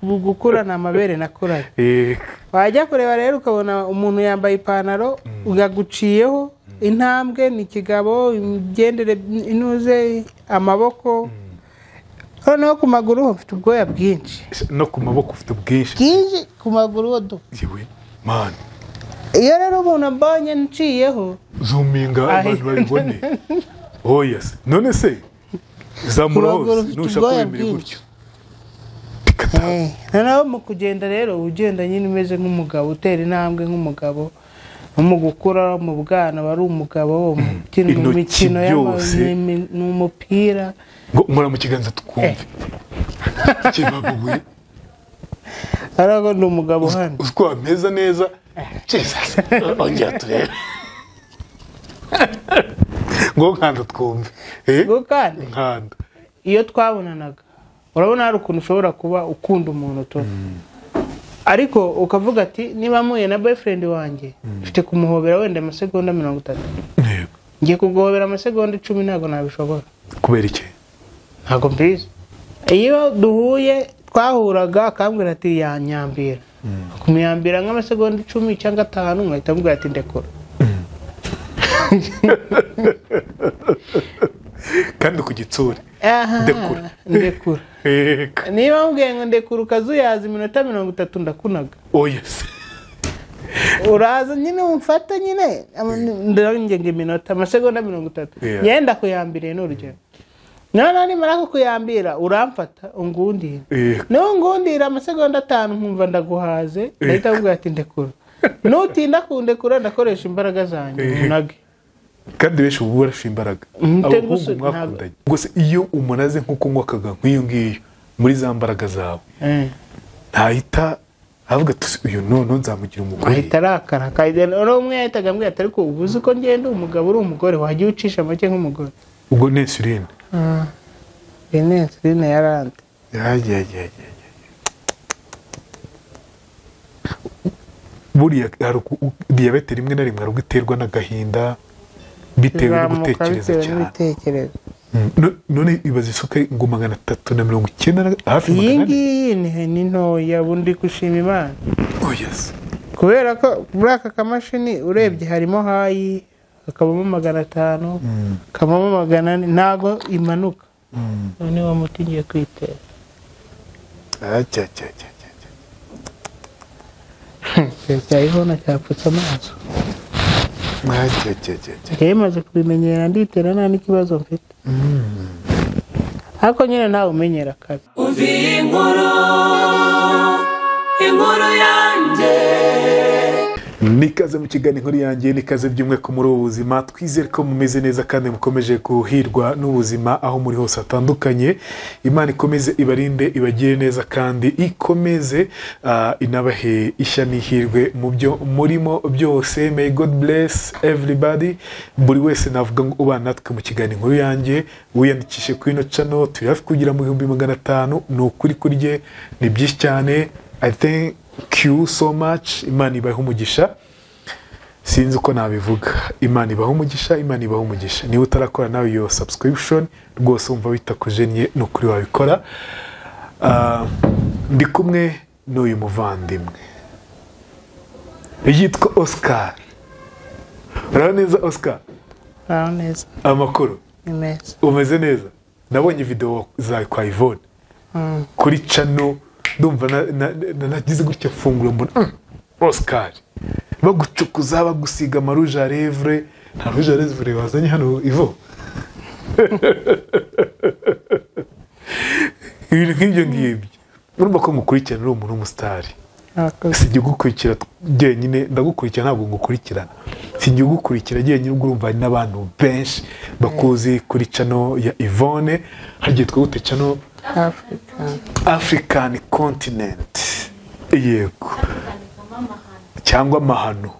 gukurana amabere nakuraga wajya kureba rero ukabona umuntu yambaye ipantaro ugaguciyeho intambwe ni kigabo igendere inuze amaboko noneho ku maguru ufite ubwoya bwinshi no ku maboko ufite bwinshi ku maguru wodo yewe man iyo rero umuntu mbonye nciyeho zoominga abantu babibone oh yes none se zamura hose nushaka kwemera gutyo noneho mu kugenda rero ugenda nyine umeze nk'umugabo utera intambwe nk'umugabo mu gukura mu bwana wari umugabo mu mikino n'umupira ngo mura mu kiganza tukumve kibabuye arago ndi umugabo hano uzwa meza neza Jesus ongera turebe ngo nkanda twumve ngo kandi nkanda iyo twabonanaga urabona hari ukuntu ushobora kuba ukunda umuntu to ariko ukavuga ati niba muye na boyfriend wanjye mfite kumuhobera wenda amasegonda 30 ngiye kuguhobera amasegonda 10 ntago nabishobora kubera iki ntago mbizi iyo duhuye twahuraga akambwira ati yanyambira kumyambira nk'amasegonda 10 cyangwa 5 nkahita mvuga ati ndekora kandi ku gitsure ndekura niba mbwiye ngo ndekura ukazuyaza iminota 30 ndakunaga oh yes uraza nyine umfata nyine ndangenge iminota amasegonda 30 yenda kuyambire n'urugero none nimara kuyambira uramfata ungundira no ngundira amasegonda 5 nkumva ndaguhaze ndahita mvuga ati ndekura nutinda kundekura ndakoresha imbaraga zanjye unage kandi besho uburasha imbaraga ahubwo mwakundanye gose iyo umunaze nkuko mwakaga nk'iyo ngiyo muri za mbaraga zawe ntahita avuga uyu none nzamugira umugore ahita arakara kaidena umwe yahitaga mbwira atari ko ubuze ko ngenda umugabo uri umugore wagiye ucisha make nk'umugore ubwo nesurine nesurine yarande buriya diyabete rimwe na rimwe arugiterwa n'agahinda bitewe no gutekereza cyane none ibaze isukari ngo 390 hafi iyi ni ntoya bundi gushima Imana oh yes kubera ko muri aka kamashini urebye harimo hayi akabamo 500 kabamo 400 ntago imanuka none wa mutingiye kwitera cyayibona cyapfutse amaso yemaze kubimenyera nditera nta n'ikibazo mfite ariko nyine nawe umenyera kabi uviye inkuru yanjye nikaze mu kiganiro inkuru yanjye nikaze byumwe ko muri ubuzima twizere ko mumeze neza kandi mukomeje kuhirwa n'ubuzima aho muri hose atandukanye Imana ikomeze ibarinde ibagire neza kandi ikomeze inabahe ishya n'ihirwe mu byo murimo byose. May God bless everybody. Buri wese navuga ngo ubana natwe mu kiganiro inkuru yanjye wiyandikishe kuri ino channel turi hafi kugira mu 1500 n'ukuri kurye ni byinshi cyane. I thank you so much. Imana ibahe umugisha. Sinzi uko nabivuga. Imana ibahe umugisha, Imana ibahe umugisha. Niba utarakora nawe yo subscription rwose umva bitakujennye no kuri wabikora. Ndi kumwe n'uyu muvandimwe. Yitwa Oscar. Uraneza Oscar? Uraneza. Amakuru? Neza. Umeze neza? Nabonye video za kwa Yvonne. Kuri channel ndumva nagize gutya funguro mbona Oscar bagucukuza bagusiga amarouge à lèvres nta rouge à lèvres bazanye hano Ivo nk'ibyo ngibyo urumva ko mukurikirana uri umuntu w'umusitari sijye gukurikira jyenyine ndagukurikira ntabwo ngukurikirana sijye gukurikira jyenyine ubwo urumva hari n'abantu benshi bakuzi kuri channel ya Yvonne hagiye twagute channel African continent yego cyangwa mahano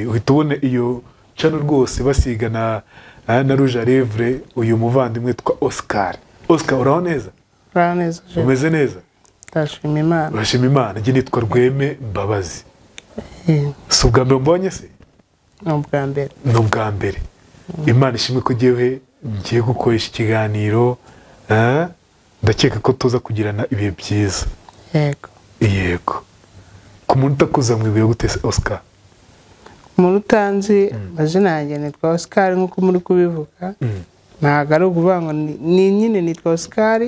uhita ubona iyo channel rwose basigana na rouge à lèvres uyu muvandimwe twa Oscar. Oscar uraho neza? Uraneza. Umeze neza? Ndashima Imana. Urashima Imana. Njye nitwa Rweme Mbabazi. Si ubwa mbere mbonye se? Ni ubwa mbere. Imana ishimwe ko ngiye gukoresha ikiganiro ndakeka ko tuza kugirana ibihe byiza. yego ku muntu utakuza mwibwira gute Oscar umuntu utanzi amazina yanjye nitwa Oscar nk'uko muri kubivuga ntabwo ari ukuvuga ngo ni nyine nitwa Oscar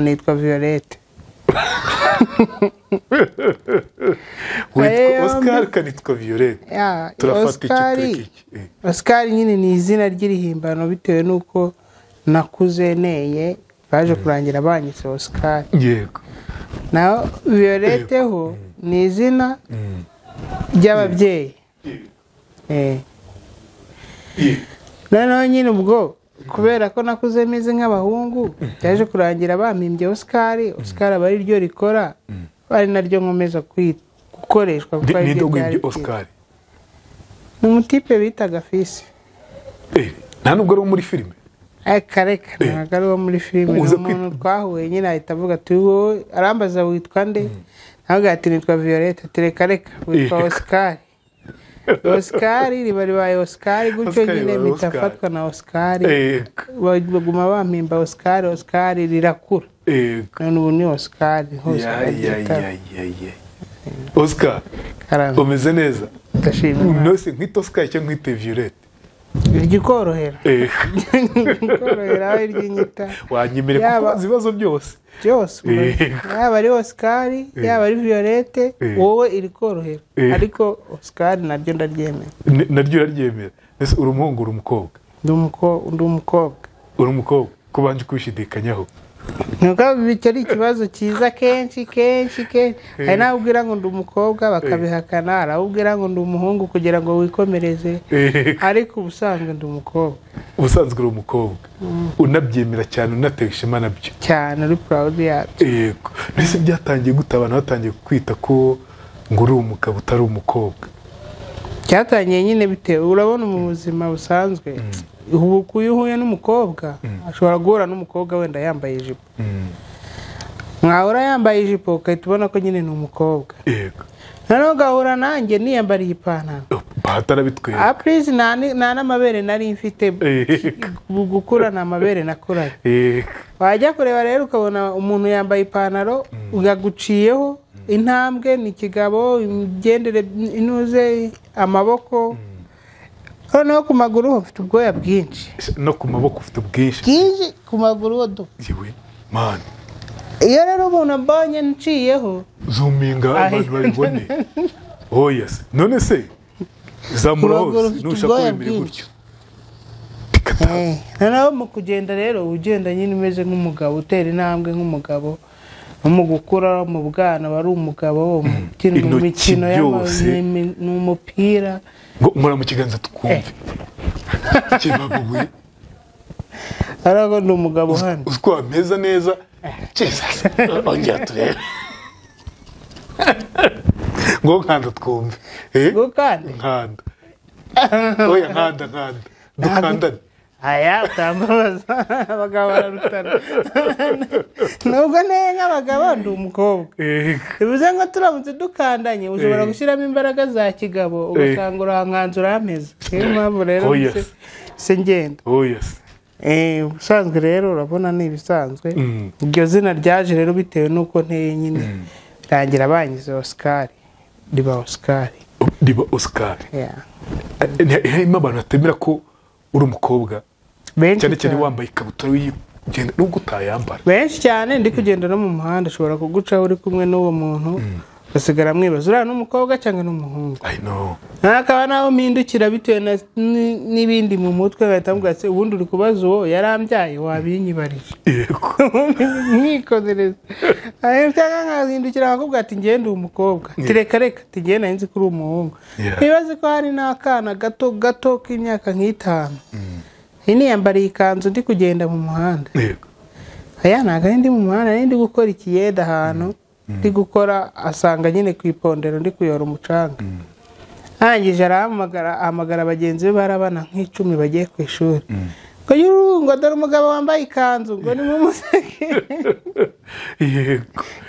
nitwa Violette witwa Oscar kanitwa Violette turafata iki Oscar nyine ni izina ry'irihimbano bitewe n'uko nakuze neye baje kurangira banyise Oscar yego naho Violette ho ni izina ry'ababyeyi noneho nyine ubwo kubera ko nakuze meze nk'abahungu byaje kurangira bampimbye Oscar aba ari ryo rikora ari naryo nkomeza gukoreshwa kuko ari ryo ryari Oscar ni umutipe bitaga Fisi nta nubwo ari muri filime kareka ntabwo ari uwo muri filime ni umuntu twahuye nyine ahita avuga ati wowe arambaza witwa nde nawe ati nitwa Violette reka witwa Oscar Oscar ribaye Oscar gutyo nyine bitafatwa na Oscar baguma bampimba Oscar rirakura none ubu ni Oscar hose Oscar umeze neza ndashimira nose nk'ito Oscar cyangwa nk'ite Violette igikorohera aho iry'inyita wanyemere kuko ibibazo byose yaba ari Oscar yaba ari Violette wowe iri korohera ariko Oscar naryo ndaryemera ese uri umuhungu uri umukobwa ndi umukobwa uri umukobwa kubanje kubishidikanyaho nuko bityo ari ikibazo cyiza kenshi hari n'abubwira ngo ndi umukobwa bakabihakana hari abubwira ngo ndi umuhungu kugira ngo wikomereze ariko ubusanzwe ndi umukobwa ubusanzwe uri umukobwa unabyemera cyane unatewe ishema nabyo cyane uri proud yabyo yego mbese byatangiye gute abantu batangiye kwita ko ngo uri umugabo utari umukobwa cyatangiye nyine bitewe urabona mu buzima busanzwe ubu kuyuhuye n'umukobwa ashobora guhura n'umukobwa wenda yambaye ijipo mwahora yambaye ijipo ukahita ubona ko nyine ni umukobwa yego noneho ugahura nanjye niyambariye ipantaro batarabitwera please nta n'amabere nari mfite gukura ni amabere nakuranye wajya kureba rero ukabona umuntu yambaye ipantaro ugaguciyeho intambwe ni ikigabo imigendere inuze amaboko noneho ku maguru ufite ubwoya bwinshi no ku maboko ufite bwinshi ku maguru ho yewe man iyo rero umuntu mbonye nciyeho zuminga abantu babibone yes none se zamura hose nushaka kwemera gutyo noneho mu kugenda rero ugenda nyine umeze nk'umugabo utera intambwe nk'umugabo mu gukura mu bwana wari umugabo mu mikino n'umupira ngo mura mu kiganza tukumve kibabuwe arago ndi umugabo hano uko ameza neza Jesus ongera turebe ngo nkanda twumve ngo kandi nkanda oya nkanda dukandane aya utambabaza abagabo bararutana nubwo neza abagabo ndi umukobwa bivuze ngo turamutse dukandanye ushobora gushyiramo imbaraga za kigabo ugasanga urahanganza urameze niyo mpamvu rero se ngenda ubusanzwe rero urabona ni ibisanzwe iryo zina ryaje rero bitewe n'uko nteye nyine rangira banyize Oscar riba Oscar harimo abantu batemera ko uri umukobwa cyane cyane wambaye ikabutura wigenda nubwo utayambara benshi cyane ndi kugenda no mu muhanda ushobora kugucaho uri kumwe n'uwo muntu basigara mwibaza uriya n'umukobwa cyangwa n'umuhungu ntakaba naho mpindukira bitewe n'ibindi mu mutwe ngahita mvuga ati ubundi uri kubaza uwo yarambyaye wabinyibarije mwikonereza cyangwa nkahindukira bakubwira ati ngende umukobwa reka tugenda nzi ko uri umuhungu ntibaze ko hari n'akana gato k'imyaka nk'itanu niyambariye ikanzu ndi kugenda mu muhanda aya ntabwo ari ndi mu muhanda ndi gukora ikiyede ahantu ndi gukora asanga nyine ku ipondero ndi kuyora umucanga arangije arahamagara bagenzi be barabana nk'icumi bagiye ku ishuri ngo dore umugabo wambaye ikanzu ngo ni mumuseke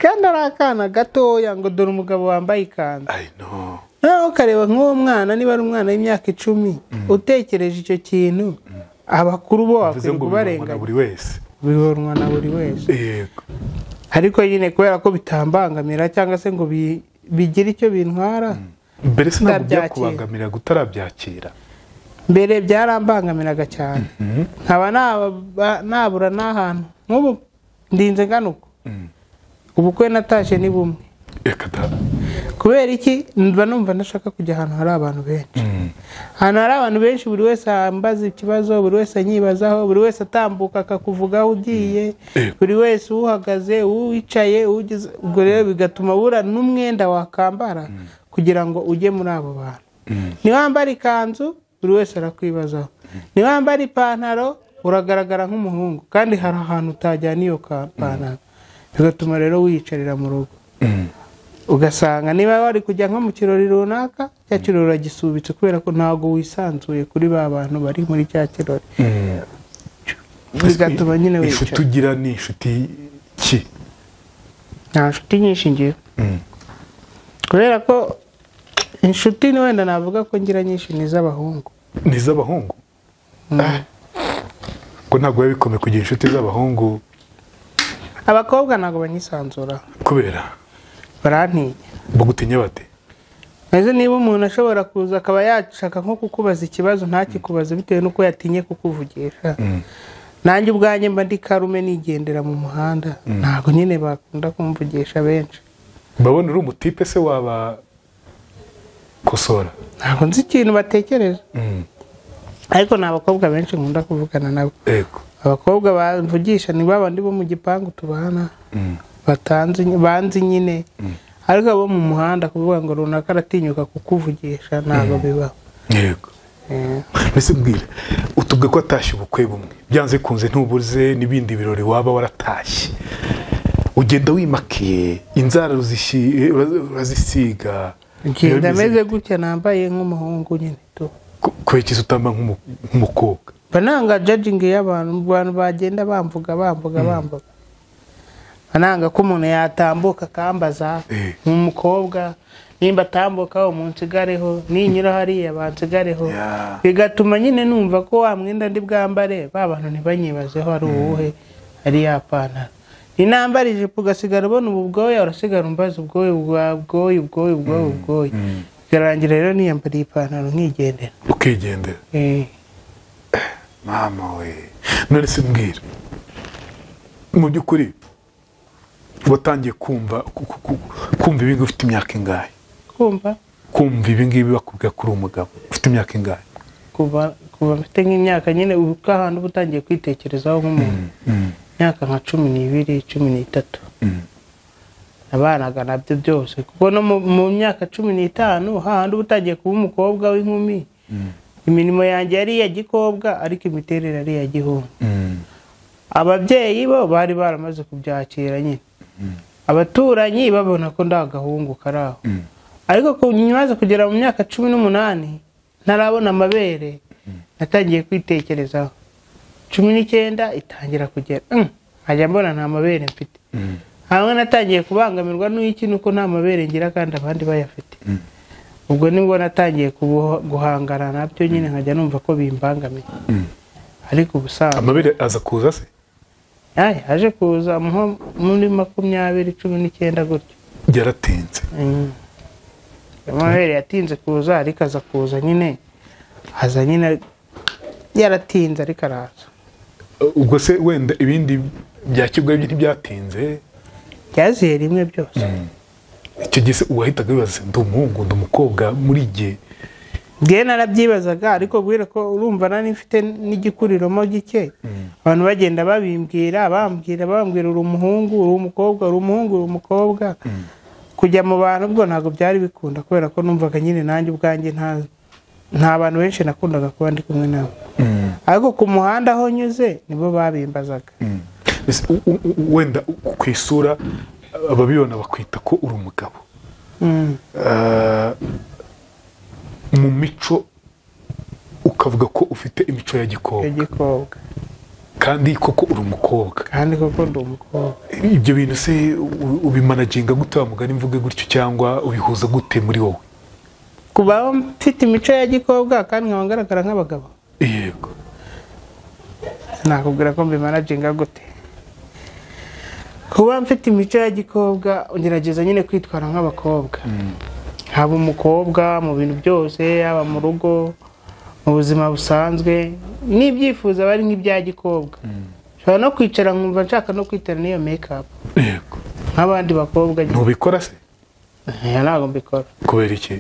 kandi ari akana gatoya ngo dore umugabo wambaye ikanzu nawe ukareba nk'uwo mwana niba ari umwana w'imyaka 10 utekereje icyo kintu abakuru bo bakwiye kubarenganya buri wese bibonwa na buri wese ariko nyine kubera ko bitambangamira cyangwa se ngo bigire icyo bintwara. Mbere se ntabwo byakubangamira gutarabyakira? Mbere byarambangamiraga cyane, nkaba nabura n'ahantu nk'ubu ndinze nganuko ubukwe natashe ni bumwe. Kubera iki? Mba numva ndashaka kujya ahantu hari abantu benshi, ahantu hari abantu benshi, buri wese ambaza ikibazo, buri wese anyibazaho, buri wese atambuka akakuvugaho ugiye, buri wese uhagaze, uwicaye, ubwo rero bigatuma bura n'umwenda wakambara kugira ngo ujye muri abo bantu. Niwambara ikanzu buri wese arakwibazaho, niwambara ipantaro uragaragara nk'umuhungu kandi hari ahantu utajyana iyo pantaro, bigatuma rero wiyicarira mu rugo. Ugasanga niba wari kujya nko mu kirori runaka, cya kirori uragisubitse kubera ko ntabwo wisanzuye kuri ba bantu bari muri cya kirori. Bigatuma nyine wicara. Inshuti ugira ni inshuti ki? Nta nshuti nyinshi ngira, kubera ko inshuti ni wenda navuga ko ngira nyinshi ni iz'abahungu. Ni iz'abahungu? Ko ntabwo biba bikomeye kugira inshuti z'abahungu. Abakobwa ntabwo banyisanzura. Kubera? Barantinya. Bagutinya bate? Maze niba umuntu ashobora kuza akaba yashaka nko kukubaza ikibazo ntakikubaze bitewe nuko yatinye kukuvugisha, nanjye ubwanjye mba ndi karume nigendera mu muhanda, ntabwo nyine bakunda kumvugisha benshi. Babona uri umutipe se waba kosora? Ntabwo nzi ikintu batekereza, ariko ni abakobwa benshi nkunda kuvugana nabo. Abakobwa bamvugisha ni babandi bo mu gipangu tubana, banzi nyine, ariko abo mu muhanda kuvuga ngo runaka aratinyuka kukuvugisha ntabwo bibaho. Yego. Mbese mbwira, utubwe ko atashye ubukwe bumwe, byanze kunze ntubuze n'ibindi birori waba waratashye, ugenda wimakiye, inzara urazisiga, ngenda meze gutya nambaye nk'umuhungu nyine tu. Kwekiza utamba nk'umukobwa? Bananga judging y'abantu, abantu bagenda bamvuga. Bananga ko umuntu yatambuka kambaza nk'umukobwa, nimba atambuka umunsigareho, ninyura hariya bansigareho, bigatuma nyine numva ko wa mwenda ndi bwambare ba bantu ntibanyibazeho ari uwuhe, ari ya pantaro. Inambara ijipo ugasigara ubona ubwoya, urasigara umbaza ubwoya. Bikarangira rero niyambara ipantaro nkigendera. Ukigendera? Mama we, none se mbwira, mu by'ukuri watangiye kumva ibingibi ufite imyaka ingahe? Kumva ibingibi bakubwira kuri umugabo ufite imyaka ingahe? Kuva mfite nk'imyaka nyine uko ahantu uba utangiye kwitekerezaho nk'umuntu, imyaka nka 12, 13. Nabanaga nabyo byose kuko no mu myaka 15 hahandi uba utangiye kuba umukobwa w'inkumi, imirimo yanjye yari iya gikobwa ariko imiterere ari iya gihungu. Ababyeyi bo bari baramaze kubyakira nyine, abaturanyi babona ko ndagahungu karaho, ariko nyumaze kugera mu myaka 18 ntarabona amabere, natangiye kwitekerezaho. 19 itangira kugera, nkajya mbona nta mabere mfite. Hamwe natangiye kubangamirwa n'iki nuko nta mabere ngira kandi abandi bayafite. Ubwo nibwo natangiye guhangara nabyo nyine nkajya numva ko bimbangamiye. Ariko ubusanzwe amabere aza kuza se? Aje kuza muri 2019 gutyo. Byaratinze. Amabere yatinze kuza ariko aza kuza nyine, aza nyine yaratinze ariko araza. Ubwo se wenda ibindi byakigwa ntibyatinze? Byaziye rimwe byose. Icyo gihe uwahitaga wibaza ndi umuhungu ndi umukobwa muri gihe? Ngiye narabyibazaga, ariko bwira ko urumva nani mfite n'igikuriramo gike, abantu bagenda bambwira uri umuhungu, uri umukobwa, uri umuhungu, uri umukobwa. Kujya mu bantu ubwo ntabwo byari bikunda kubera ko numvaga nyine nanjye ubwanjye nta bantu benshi nakundaga kuba ndi kumwe nabo. Ariko ku muhanda aho nyuze nibo babimbazaga. Wenda ku isura ababibona bakwita ko uri umugabo, mu mico ukavuga ko ufite imico ya gikobwa, kandi koko uri umukobwa. Ibyo bintu se ubimanaginga gute, wa mugani mvuge gutyo, cyangwa ubihuza gute muri wowe? Kuba mfite imico ya gikobwa kandi nkaba ngaragara nk'abagabo? Yego. Nakubwira ko mbimanaginga gute. kuba mfite imico ya gikobwa ngerageza nyine kwitwara nk'abakobwa haba umukobwa mu bintu byose yaba mu rugo mu buzima busanzwe n'ibyifuzo bari nk'ibya gikobwa nshobora no kwicara nkumva nshaka no kwitera n'iyo make-up yego nk'abandi bakobwa ntubikora se ntabwo mbikora kubera iki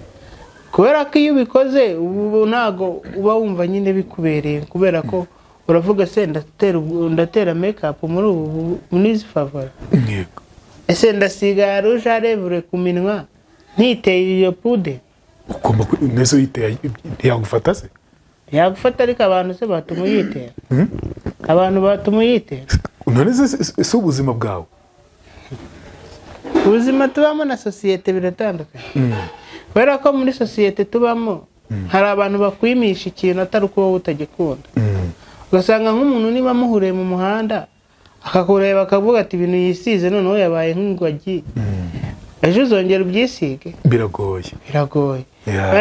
kubera ko iyo ubikoze ubu ntabwo uba wumva nyine bikubereye kubera ko uravuga se ndatera make-up muri izi favori yego ese ndasiga rouge à lèvres ku minwa ntiteye iyo pude ugomba neza uyiteye ntiyagufata se yagufata ariko abantu se batuma uyitera abantu batuma uyitera none se ubuzima bwawe ubuzima tubamo na sosiyete biratandukanye kubera ko muri sosiyete tubamo hari abantu bakwimisha ikintu atari uko wowe utagikunda ugasanga nk'umuntu niba muhuriye mu muhanda akakureba akavuga ati ibintu yisize noneho yabaye nk'ingwagi ejo uzongera ubyisige biragoye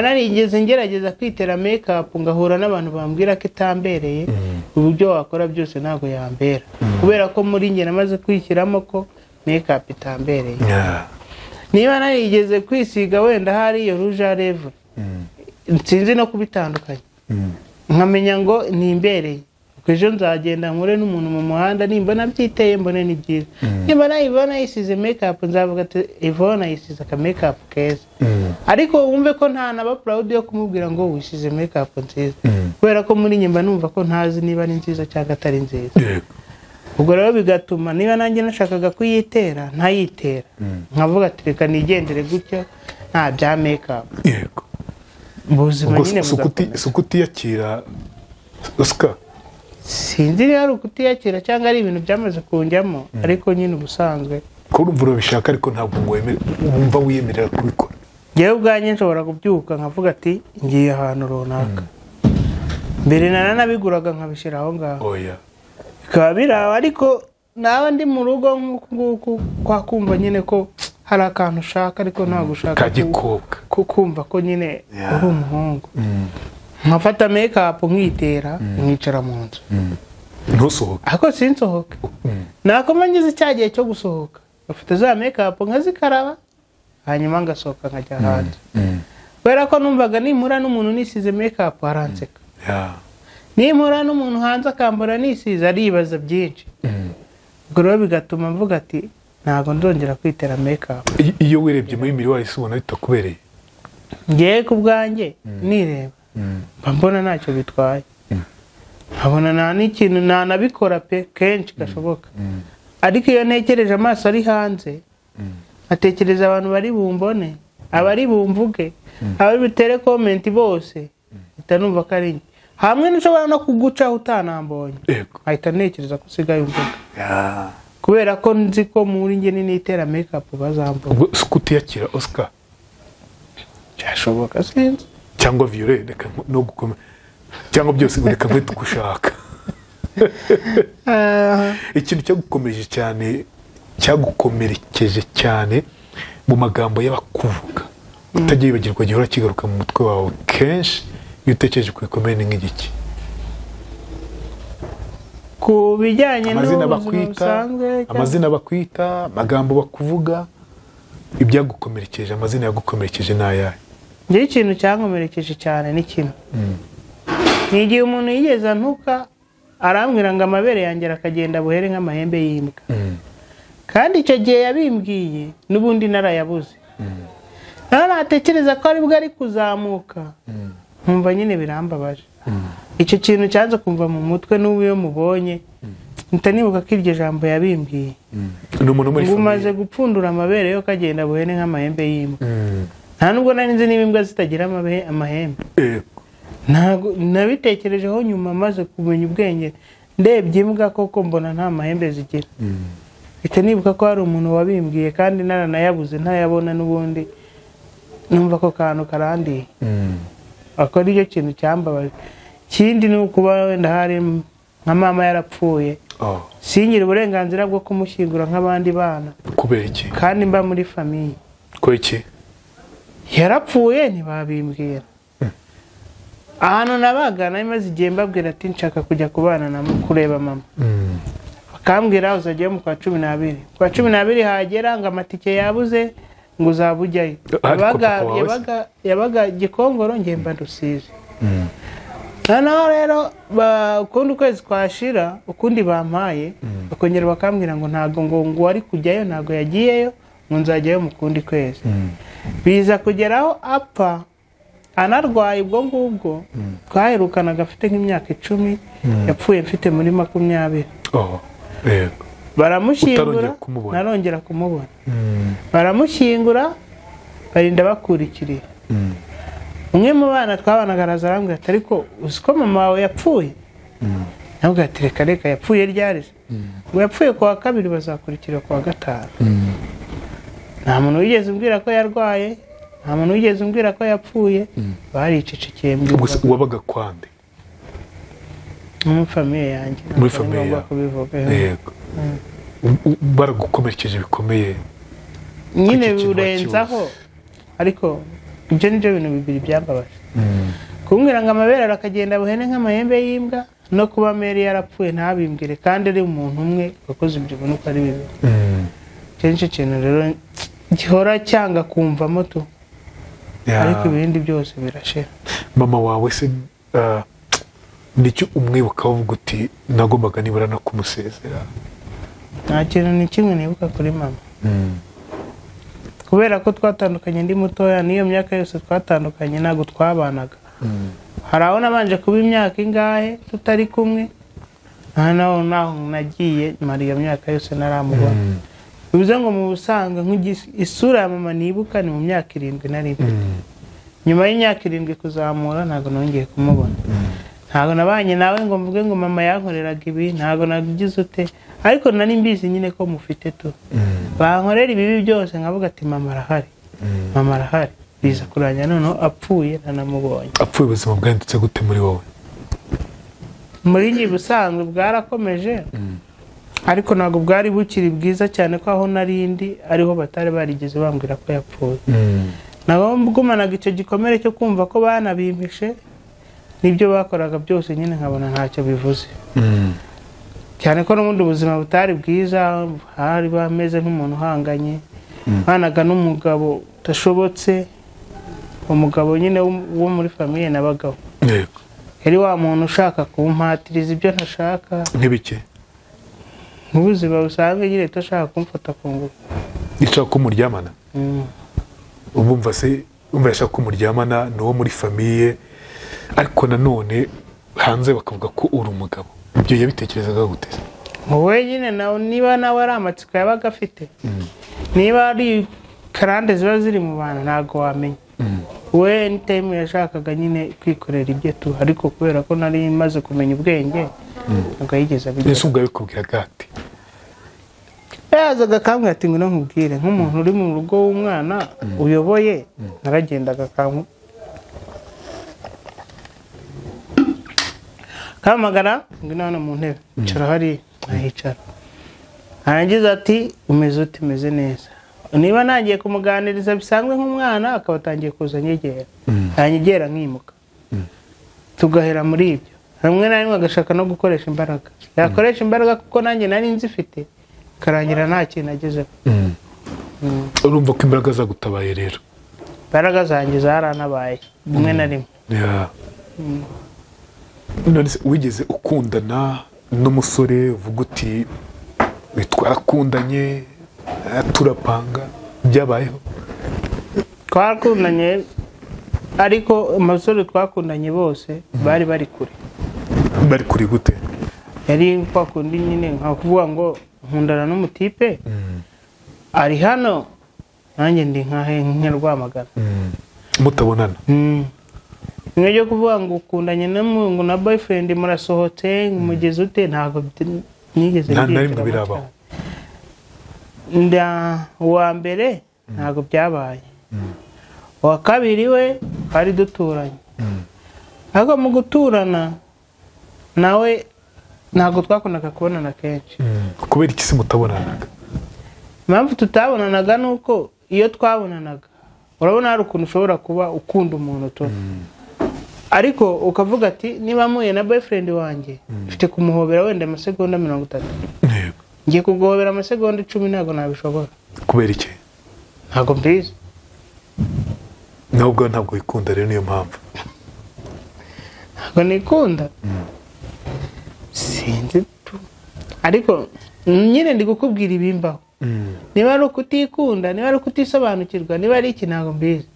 narigeze ngerageza kwitera make-up ngahura n'abantu bambwira ko itambereye uburyo wakora byose ntabwo yambera kubera ko muri njye namaze kwishyiramo ko make-up itambereye niba narigeze kwisiga wenda hari iyo rouge à lèvres sinzi no kubitandukanya nkamenya ngo nimbereye ejo nzagenda nkure n'umuntu mu muhanda nimbona byiteye mbone ni byiza niba nayibona yisize make-up nzavuga ati Yvonne yisize aka make-up keza ariko wumve ko nta naba proud yo kumubwira ngo wisize make-up nziza kubera ko muri nyimba numva ko ntazi niba ari nziza cyangwa atari nziza ubwo rero bigatuma niba nanjye nashakaga kuyitera ntayitera nkavuga ati reka nigendere gutyo nta bya make-up yego ubuzima nyine sukutiyakira Oscar sinzi niba ari ukutiyakira cyangwa ari ibintu byamaze kunjyamo ariko nyine ubusanzwe ko urumva urabishaka ariko ntabwo ngo wumva wiyemerera kubikora ngewe ubwanjye nshobora kubyuka nkavuga ati ngiye ahantu runaka mbere nanabiguraga nkabishyira aho ngaho bikaba biraho ariko nawe ndi mu rugo nk'uku kwa kumva nyine ko hari akantu ushaka ariko ntabwo ushaka kumva ko nyine uri umuhungu nkafata make-up nkitera nkicara mu nzu ntusohoke ariko sinsohoke nakoma ngize icya gihe cyo gusohoka ngafata za make-up nkazikaraba hanyuma ngasohoka nkajya hanze kubera ko numvaga nimura n'umuntu nisize make-up aranseka nimura n'umuntu hanze akambura nisize aribaza byinshi ubwo rero bigatuma mvuga ati ntabwo ndongera kwitera make-up iyo wirebye muri mirror ubona bitakubereye ngewe ku bwanjye nireba mbona ntacyo bitwaye nkabona nta n'ikintu ntanabikora pe kenshi gashoboka ariko iyo ntekereje amaso ari hanze atekereza abantu bari bumbone abari bumvuge abari butere comment bose ita numva ko ari hamwe nshobora no kugucaho utanambonye ahita ntekereza ko usigaye umvuga kubera ko nzi ko muri njye n'itera make-up bazamvuga ubwo kutiyakira Oscar cyashoboka sinzi cyangwa Violet reka no gukomera cyangwa byose reka nkwe tugushaka ikintu cyagukomerekeje cyane mu magambo y'abakuvuga utagiye wibagirwa gihora kigaruka mu mutwe wawe kenshi iyo utekereje ku bikomere ni nk'igiki ku bijyanye n'ubuzima busanzwe amazina bakwita amagambo bakuvuga ibyagukomerekeje amazina yagukomerekeje ni ayahe njye ikintu cyankomerekeje cyane ni kimwe ni igihe umuntu yigeze antuka arambwira ngo amabere yanjye akagenda buhere nk'amahembe y'imbwa kandi icyo gihe yabimbwiye n'ubundi narayabuze natekereza ko aribwo ari kuzamuka nkumva nyine birambabaje icyo kintu cyaje kumva mu mutwe n'ubu iyo mubonye mpita nibuka ko iryo jambo yabimbwiye ngo umaze gupfundura amabere yo kagenda buhere nk'amahembe y'imbwa nta nubwo nari nzi niba imbwa zitagira amahembe nabitekerejeho nyuma maze kumenya ubwenge ndebye imbwa koko mbona nta mahembe zigira mpita nibuka ko hari umuntu wabimbwiye kandi naranayabuze ntayabona n'ubundi numva ko kantu karandiye akora icyo kintu cyambabaje ikindi ni ukuba wenda hari nka mama yarapfuye sinyira uburenganzira bwo kumushyingura nk'abandi bana kubera iki kandi mba muri famiye ko iki yarapfuye ntibabimbwira ahantu nabaga nari maze igihe mbabwira ati nshaka kujya kubana na kureba mama akambwira uzajyayo mu kwa 12 kwa 12 hagera ngo amatike yabuze ngo uzabujyayo yabaga Gikongoro ngemba Rusizi noneho rero ukundi ukwezi kwashira ukundi bampaye bakongera bakambwira ngo ntago ngo wari kujyayo ntago yagiyeyo ngo nzajyayo mu kundi kwezi biza kugeraho apfa anarwaye ubwo ngubwo twaherukanaga afite nk'imyaka 10 yapfuye mfite muri 20 baramushyingura narongera kumubona baramushyingura barinda bakurikiriye umwe mu bana twabanaga arazarambwira ati ariko uziko mama wawe yapfuye nabwo ati reka yapfuye ryari ngo yapfuye ku wa 2 bazakurikira ku wa 5 nta muntu wigeze umbwira ko yarwaye nta muntu wigeze umbwira ko yapfuye baricecekeye mbwira wabaga kwande mu famille yanjye muri famille yego baragukomerekeje bikomeye nyine urenzaho ariko ibyo nibyo bintu bibiri byambabaje kumbwira ngo amabere arakagenda buhene nk'amahembe y'imbwa no kuba Mary yarapfuye ntabimbwire kandi ari umuntu umwe wakoze ibyo bintu uko ari bibi kenshi kintu rero gihora cyanga kumva moto ariko ibindi byose birashira mama wawe se nicyo umwibuka uvuga uti nagombaga nibura no kumusezera nta kintu ni kimwe nibuka kuri mama kubera ko twatandukanye ndi mutoya niyo myaka yose twatandukanye nago twabanaga haraho nabanje kuba imyaka ingahe tutari kumwe naho nagiye Mariya myaka yose naramubona bivuze ngo mu busanga nk'isura ya mama nibuka ni mu myaka 7 nari nyuma y'imyaka 7 kuzamura ntago nongeye kumubona ntago nabanye nawe ngo mvuge ngo mama yankoreraga ibi ntago nagize ute ariko nari mbizi nyine ko mufite tu bankorera ibibi byose nkavuga ati mama arahari biza kuranya none apfuye nanamubonye apfuye ubuzima bwahindutse gute muri wowe muri ngi busanzwe bwarakomeje ariko ntago bwari bukiri bwiza cyane ko aho narindi ariho batari barigeze bambwira ko yapfuye naho mbugumanaga icyo gikomere cyo kumva ko banabimpishe nibyo bakoraga byose nyine nkabona ntacyo bivuze cyane ko n'ubundi ubuzima butari bwiza hari bameze nk'umuntu uhanganye banaga n'umugabo utashobotse umugabo nyine wo muri famille nabagaho yari wa muntu ushaka kumpatiriza ibyo ntashaka nk'ibiki ubuzima busanzwe nyine tashaka kumfata ku ngufu ishaka kumuryamana ubumva se umva yashaka kumuryamana no muri famille ariko nanone hanze bakavuga ko uri umugabo ibyo yabitekerezaga gute wowe nyine niba nawe ari amatsiko yabaga afite niba ari karande ziba ziri mu bantu ntago wamenya we n'itime yashakaga nyine kwikorera ibyo tu ariko kubera ko nari maze kumenya ubwenge ntabwo yigeze abigera ese ubwo yabikubwiraga ati yazaga kamwe ati ngo nkubwire nk'umuntu uri mu rugo w'umwana uyoboye naragendaga kamagara ngina hano mu ntebe icara hari ahicara arangiza ati umeze neza niba nagiye kumuganiriza bisanzwe nk'umwana akaba atangiye kuza nyegera yanyegera nkimuka tugahera muri ibyo hamwe na rimwe agashaka no gukoresha imbaraga yakoresha imbaraga kuko nanjye nari nzifite karangira nta kintu agezeho urumva ko imbaraga zagutabaye rero imbaraga zanjye zaranabaye rimwe na rimwe none wigeze ukundana n'umusore uvuga uti twarakundanye turapanga byabayeho twarakundanye ariko amasore twakundanye bose bari kure gute yari kwa kundi nyine nka kuvuga ngo nkundana n'umutipe ari hano nanjye ndi nka Rwamagana mutabonana Ngejo kuvuga ngo ukundanye n'umuntu na boyfriend murasohotse mugeze ute ntago nigeze ntarimwe birabaho wa mbere ntago byabaye wa kabiri we hari duturanye ariko mu guturana nawe ntago twakundaga kubonana kenshi kubera iki se mutabonanaga impamvu tutabonanaga nuko iyo twabonanaga urabona hari ukuntu ushobora kuba ukunda umuntu to ariko ukavuga ati niba muye na boyfriend wanjye mfite kumuhobera wenda amasegonda 30 ngiye kuguhobera amasegonda 10 ntago nabishobora. kubera iki? Ntago mbizi. Ntabwo ikunda rero niyo mpamvu. Ntago nikunda. Sinzi tu. Ariko nyine ndi gukubwira ibimbaho. Niba ari ukutikunda, niba ari ukutisobanukirwa, niba ari iki ntago mbizi.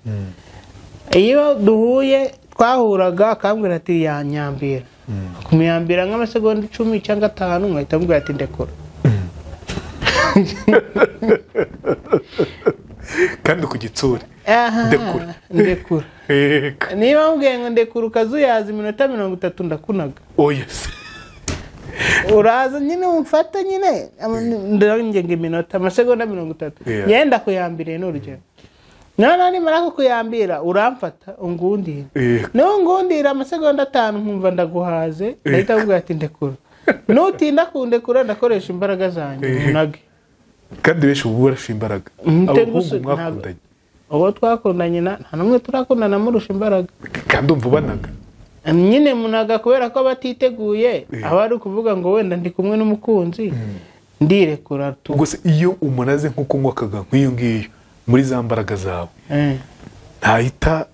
Iyo duhuye twahuraga akambwira ati yanyambira. Kumuyambira nk'amasegonda 10 cyangwa 5 ngahita mbwira ati ndekora. Kandi ku gitsure. Ndekura. Niba mbwiye ngo ndekura ukazuyaza iminota 30 ndakunaga. Oh yes. Uraza nyine umfata nyine ndangenge iminota amasegonda 30. Yenda kuyambire n'urugero. None nimara kuyambira uramfata ungundira. No ngundira amasegonda 5 nkumva ndaguhaze ndahita mbwira ati ndekura. Nutinda kundekura ndakoresha imbaraga zanjye munage. Kandi besho uburasha imbaraga. Mwakundanye. Uwo twakundanye nta numwe turakundana murusha imbaraga. Kandi umva banaga. Nyine munaga kubera ko batiteguye abari kuvuga ngo wenda ndi kumwe n'umukunzi ndirekura tu. Ubwo se iyo umunaze nkuko ngwakaga nk'iyo ngiyo muri za mbaraga zawe. Ntahita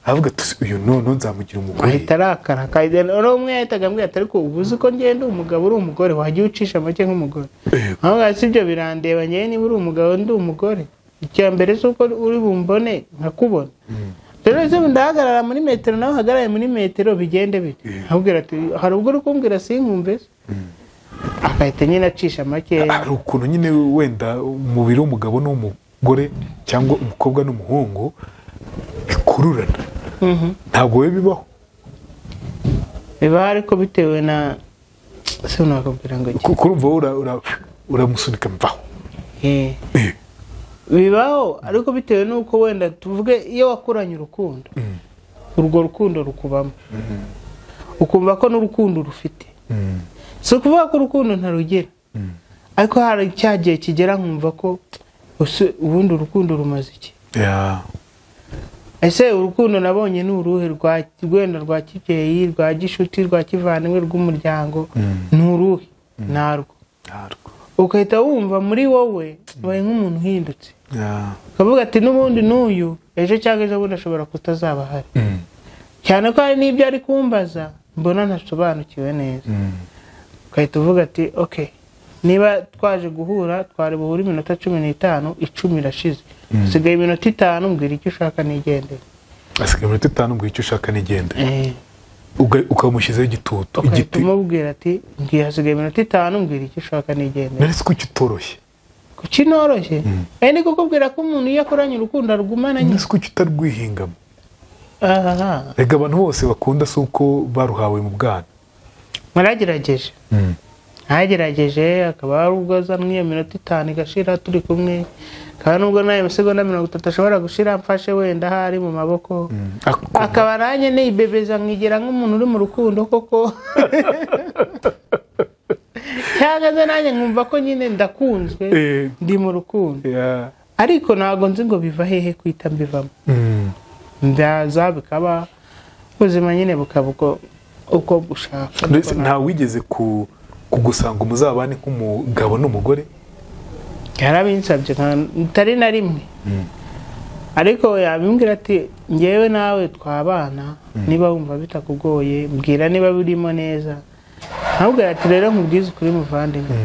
avuga ati uyu none nzamugira umugore. Ahita arakara kaidena oro umwe yahitaga mbwira ati ariko ubuzi ko ngenda umugabo uri umugore wagiye ucisha make nk'umugore. Aho sibyo birandeba ngiye niba uri umugabo ndi umugore. Icya mbere suko uri bumbone nkakubona. Rero se ndahagarara muri metero nawe hagaraye muri metero bigende bite. Ahubwira ati hari ubwo rukumbwira sinkumve. Akahita nyine acisha make. Hari ukuntu nyine wenda umubiri w'umugabo n'umugore cyangwa umukobwa n'umuhungu bikururana. Ntabwo we bibaho. Biba ariko bitewe na se unakubwira ngo kurumva uramusunika mvaho. Bibaho ariko bitewe nuko wenda tuvuge iyo wakuranye urukundo. Urwo rukundo rukubamo. Ukumva ko n'urukundo rufite. So kuvuga ko urukundo ntarugera. Ariko hari cyagiye kigera nkumva ko ubundi urukundo rumaze iki. Ese urukundo nabonye n'uruhe rwenda rwa kibyeyi, rwa gishuti, rwa kivandimwe, rw'umuryango, n'uruhe narwo. Ukahita wumva muri wowe baye nk'umuntu uhindutse. Kavuga ati n'ubundi n'uyu ejo cyangwa ejo bundi ashobora kutazaba hari. Cyane ko hari n'ibyo ari kumbaza mbona ntasobanukiwe neza. Ukahita uvuga ati okay, niba twaje guhura twari buhura iminota 15 10 irashize. Asigaye iminota 5 mbwira icyo ushaka nigendere. Asigaye iminota 5 mbwira icyo ushaka nigendere. Ukamushyizeho igitutu. Igiti mubwira ati ngiye hasigaye iminota 5 mbwira icyo ushaka nigendere. Nari ko kitoroshye. Kuki noroshye? Ni kukubwira ko umuntu yakoranye urukundo arugumana nyine. Nisi ko kitarwihingamo. Rega abantu bose bakunda suko baruhawe mu bwana. Maragerageje. Agerageje akaba ari ubwo azanwe iminota 5 igashira turi kumwe. Kandi nubwo naye amasegonda 30 ashobora gushira mfashe wenda hari mu maboko. Akaba nanye nibebeza nkigera nk'umuntu uri mu rukundo koko. Cyangwa nanye nkumva ko nyine ndakunzwe ndi mu rukundo. Ariko nago nzi ngo biva hehe kwita mbivamo. Ndaza bikaba ubuzima nyine bukabuko uko gushaka. Nta wigeze kugusanga umuzabane nk'umugabo n'umugore? Yarabinsabye ntari na rimwe. Ariko yabimbwira ati ngewe nawe twabana niba wumva bitakugoye mbwira niba birimo neza. Ahubwo ati rero nkubwize kuri muvandimwe.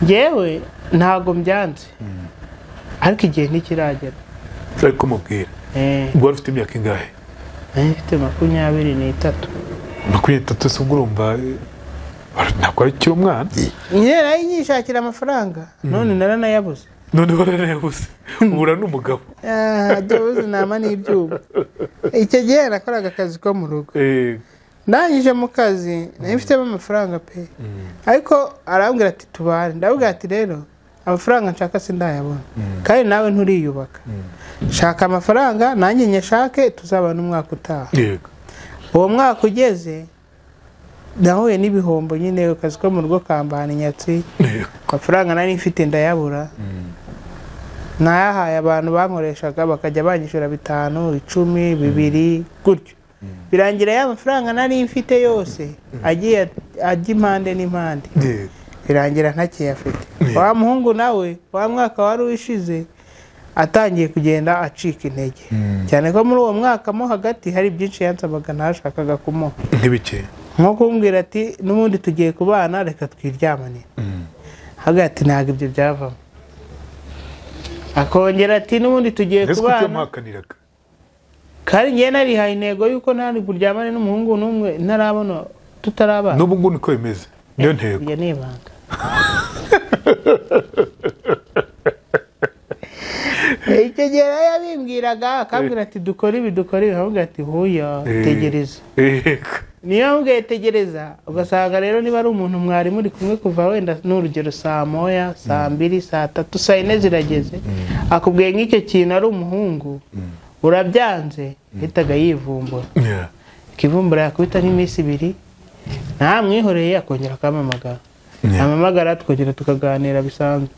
Ngewe ntago mbyanze. Ariko igihe ntikiragera. Ariko mubwira. Ubwo ufite imyaka ingahe? Mfite 23. 23 se urumva nakora kiro umwana? Nyera yinyishakira amafaranga. None naranayabuze. None baranayabuze. Ubura n'umugabo. Byobuze nama n'ibyuba. Icyo gihe nakoraga akazi ko mu rugo. Ndangije mu kazi nifite amafaranga pe. Ariko arambwira ati tubare. Ndavuga ati rero amafaranga nshaka sindayabona. Kandi nawe nturiyubaka. Shaka amafaranga nanjye nyashake tuzabana umwaka utaha. Yego. Uwo mwaka ugeze nahuye n'ibihombo nyine akazi ko mu rugo kambana inyatsi. Amafaranga nari mfite ndayabura. Nayahaye abantu bankoreshaga bakajya banyishura 5, 10, 2 gutyo. Birangira ya mafaranga nari mfite yose agiye ajya impande n'impande. birangira ntakiyafite wa muhungu nawe wa mwaka wari wishize atangiye kugenda acika intege cyane ko muri uwo mwaka mo hagati hari byinshi yansabaga ntashakaga kumuha nk'ibike nko kumbwira ati n'ubundi tugiye kubana reka twiryamanire hagati ntabwo ibyo byavamo akongera ati n'ubundi tugiye kubana kandi njye narihaye intego y'uko ntari buryamane n'umuhungu n'umwe ntarabona tutarabana n'ubu ngubu niko bimeze niyo ntego iyo ni ibanga icyo gihe yabimbwiraga akambwira ati dukora ibi ahubwo ati huya tegereza niyo mbwiye tegereza ugasanga rero niba ari umuntu mwari muri kumwe kuva wenda n'urugero saa moya saa mbiri saa tatu saa yine zirageze akubwiye nk'icyo kintu ari umuhungu urabyanze hitaga yivumbura ikivumbura yakubita nk'iminsi ibiri ntamwihoreye akongera akamamagara amamagara tukongera tukaganira bisanzwe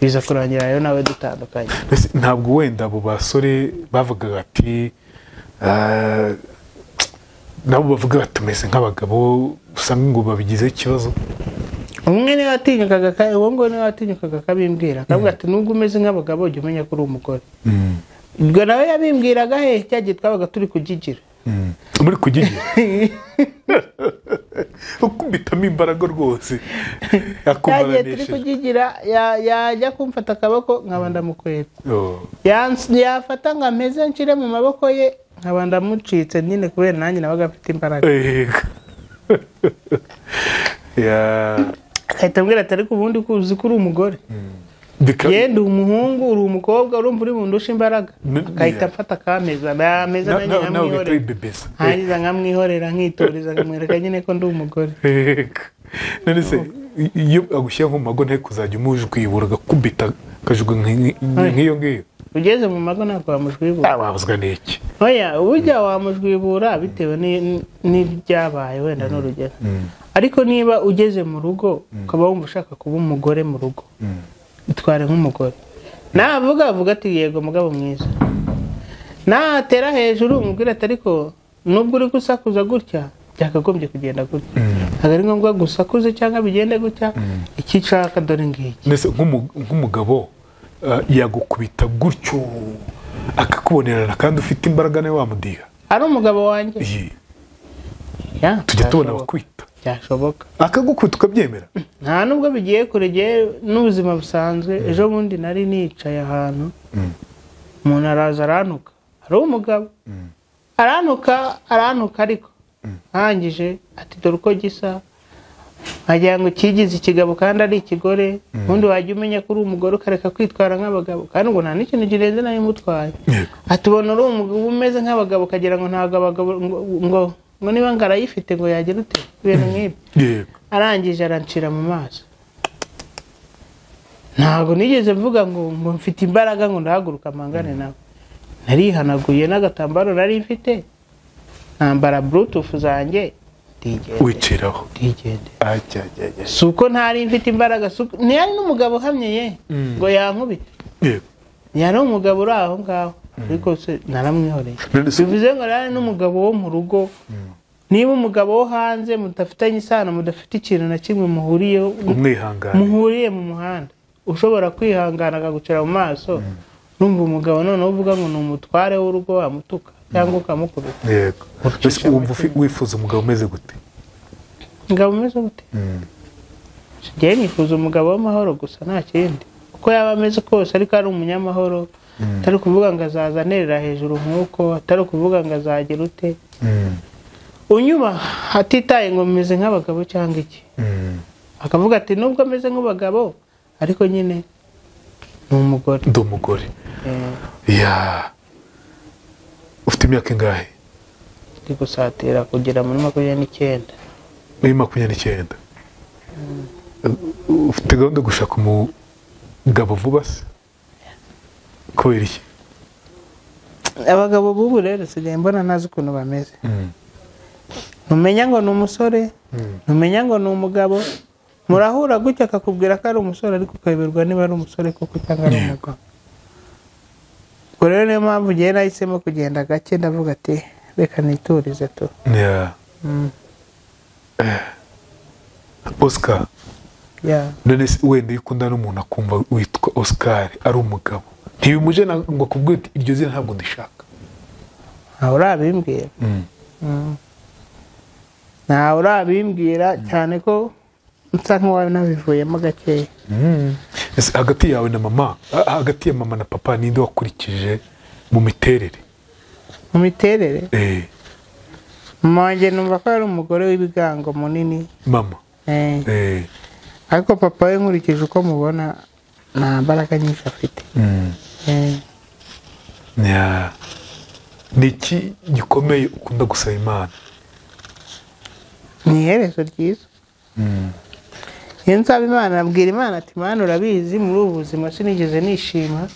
biza kurangira rero nawe dutandukanye ntabwo wenda abo basore bavugaga ati nabo bavuga batumeze nk'abagabo usanga ngo babigize ikibazo umwe niwe watinyukaga uwo ngo niwe watinyukaga akabimbwira akavuga ati nubwo umeze nk'abagabo jya umenya ko uri umugore ubwo nawe yabimbwiraga he cyagiye twabaga turi kugigira muri kugigira ukubitamo imbaraga rwose cyagiye turi kugigira yajya kumfata akaboko nkaba ndamukweta yafata ngo ameze nshire mu maboko ye nkaba ndamucitse nyine kubera nanjye nabaga mfite imbaraga ahita ambwira ati ariko ubundi kuzi ko uri umugore yenda umuhungu uri umukobwa urumva uri bundusha imbaraga akahita afata akameza nameza nanjye nkamwihorera nkamwihorera nkituriza nkamwereka nyine ko ndi umugore none se iyo agushyira nko mu mago ntari kuzajya umujwibura agakubita akajugwa nk'iyo ngiyo ugeze mu mago ntabwo wamujwibura wabuzwa n'iki oya ujya wamujwibura bitewe n'ibyabaye wenda n'urugero ariko niba ugeze mu rugo ukaba wumva ushaka kuba umugore mu rugo itware nk'umugore navuga ati yego mugabo mwiza natera hejuru umubwira ati ariko nubwo uri gusakuza gutya byakagombye kugenda gutya ntabwo ari ngombwa gusakuze cyangwa bigende gutya iki nshaka dore ngiki nk'umugabo yagukubita gutyo akakubonerana kandi ufite imbaraga nawe wamudiha ari umugabo wanjye tujya tubona abakwita byashoboka akagukubita ukabyemera nta nubwo bigiye kuregeye n'ubuzima busanzwe ejo bundi nari nicaye ahantu umuntu araza arantuka ari umugabo arantuka ariko ntangije ati dore uko gisa nkagira ngo kigize ikigabo kandi ari ikigore ubundi wajya umenya ko uri umugore ukareka kwitwara nk'abagabo kandi ngo nta n'ikintu kirenze nayo imutwaye atubona uri umugabo umeze nk'abagabo ukagira ngo ntabwo abagabo ngo niba ngo arayifite ngo yagira ute ibintu nk'ibyo arangije arancira mu maso ntabwo nigeze mvuga ngo mfite imbaraga ngo ndahaguruka amangane nawe narihanaguye n'agatambaro nari mfite nambara bluetooth zanjye wiciraho si uko ntari mfite imbaraga ntiyari n'umugabo uhamye ngo yankubite ntiyari umugabo uri aho ngaho ariko se naramwihoreye bivuze ngo nari n'umugabo wo mu rugo niba umugabo wo hanze mudafitanye isano mudafite ikintu na kimwe muhuriyeho muhuriye mu muhanda ushobora kwihangana akagucira mu maso numva umugabo noneho uvuga ngo ni umutware w'urugo wamutuka cyangwa ukamukubita yego wumva wifuza umugabo umeze gute umugabo umeze gute njyewe nifuza umugabo w'amahoro gusa nta kindi uko yaba ameze kose ariko ari umunyamahoro atari kuvuga ngo azazanerera hejuru nk'uko atari kuvuga ngo azagira ute unyuba hatitaye ngo meze nk'abagabo cyangwa iki akavuga ati nubwo ameze nk'abagabo ariko nyine ni umugore ndi umugore ufite imyaka ingahe ndi gusatira kugera muri 29 muri 29 ufite gahunda gushaka umugabo vuba se kubera iki abagabo b'ubu rero sigaye mbona ntazi ukuntu bameze ntumenya ngo ni umusore ntumenya ngo ni umugabo murahura gutya akakubwira ko ari umusore ariko ukayoberwa niba ari umusore koko cyangwa ari umugabo ubwo rero niyo mpamvu ngiye nahisemo kugenda gake ndavuga ati reka niturize tu Oscar none wenda iyo ukunda n'umuntu akumva witwa Oscar ari umugabo ntibimuje ngo akubwire iryo zina ntabwo ndishaka ntawe urabimbwira ntawe urabimbwira cyane ko nsa nk'uwawe nabivuyemo gakeya hagati yawe na mama hagati ya mama na papa ninde wakurikije mu miterere mama wanjye numva ko ari umugore w'ibigango munini mama ariko papa we nkurikije uko mubona nta mbaraga nyinshi afite ni iki gikomeye ukunda gusaba Imana ni iherezo ryiza iyo nsaba Imana abwira Imana ati Imana urabizi muri ubu buzima sinigeze nishima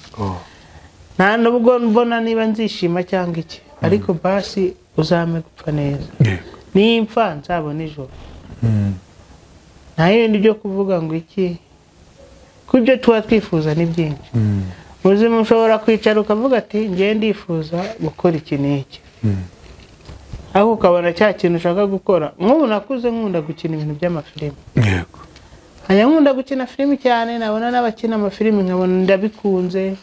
nta nubwo mbona niba nzishima cyangwa iki ariko basi uzame gupfa neza nimpfa nzabona ijoro nta yindi byo kuvuga ngo iki kubyo tuba twifuza ni byinshi ubuzima ushobora kwicara ukavuga ati ngiye ndifuza gukora iki n'iki aho ukabona cya kintu ushaka gukora nk'ubu nakuze nkunda gukina ibintu by'amafilimi nkunda gukina filimi cyane nabona n'abakina amafilimi nkabona ndabikunze